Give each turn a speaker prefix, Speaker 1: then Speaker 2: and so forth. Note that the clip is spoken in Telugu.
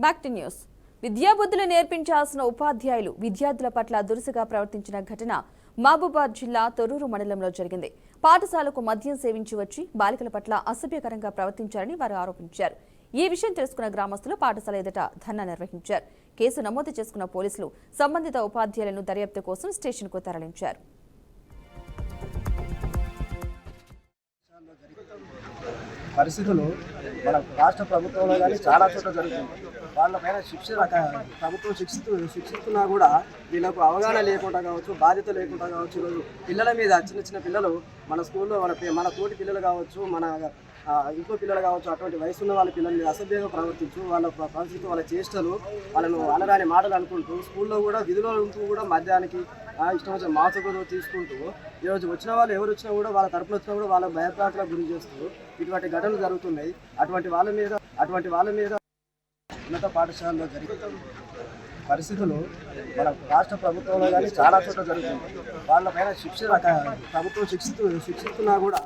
Speaker 1: Back to news. విద్యాబుద్ధులు నేర్పించాల్సిన ఉపాధ్యాయులు విద్యార్థుల పట్ల దురుసుగా ప్రవర్తించిన ఘటన మహబూబాబాద్ జిల్లా తొర్రూరు మండలంలో జరిగింది. పాఠశాలకు మద్యం సేవించి వచ్చి బాలికల పట్ల అసభ్యకరంగా ప్రవర్తించారని వారు ఆరోపించారు. ఈ విషయం తెలుసుకున్న గ్రామస్తులు పాఠశాల ఎదుట ధర్నా నిర్వహించారు. కేసు నమోదు చేసుకున్న పోలీసులు సంబంధిత ఉపాధ్యాయులను దర్యాప్తు కోసం స్టేషన్కు తరలించారు.
Speaker 2: పరిస్థితులు మన రాష్ట్ర ప్రభుత్వంలో కానీ చాలా చోట్ల జరుగుతుంది. వాళ్ళపైన ప్రభుత్వం శిక్షిస్తున్నా కూడా వీళ్ళకు అవగాహన లేకుండా కావచ్చు, బాధ్యత లేకుండా కావచ్చు. ఈరోజు పిల్లల మీద చిన్న పిల్లలు మన స్కూల్లో మన తోటి పిల్లలు కావచ్చు, మన ఇంకో పిల్లలు కావచ్చు, అటువంటి వయసు ఉన్న వాళ్ళ పిల్లల్ని అసభ్యంగా ప్రవర్తించు, వాళ్ళ పరిస్థితి, వాళ్ళ చేష్టలు, వాళ్ళను అనరాని మాటలు అనుకుంటూ స్కూల్లో కూడా విధులో ఉంటూ కూడా మధ్యాహ్నానికి ఇష్టం వచ్చిన మాసకులు తీసుకుంటూ ఈరోజు వచ్చిన వాళ్ళు ఎవరు వచ్చినా కూడా వాళ్ళ తరపున వచ్చినా కూడా వాళ్ళ భయప్రాంతాలకు గురి చేస్తూ ఇటువంటి ఘటనలు జరుగుతున్నాయి. అటువంటి వాళ్ళ మీద ఉన్నత పాఠశాలలో జరిగే పరిస్థితులు మన రాష్ట్ర ప్రభుత్వంలో కానీ చాలా చోట్ల జరుగుతుంది. వాళ్ళపైన ప్రభుత్వం శిక్షిస్తున్నా కూడా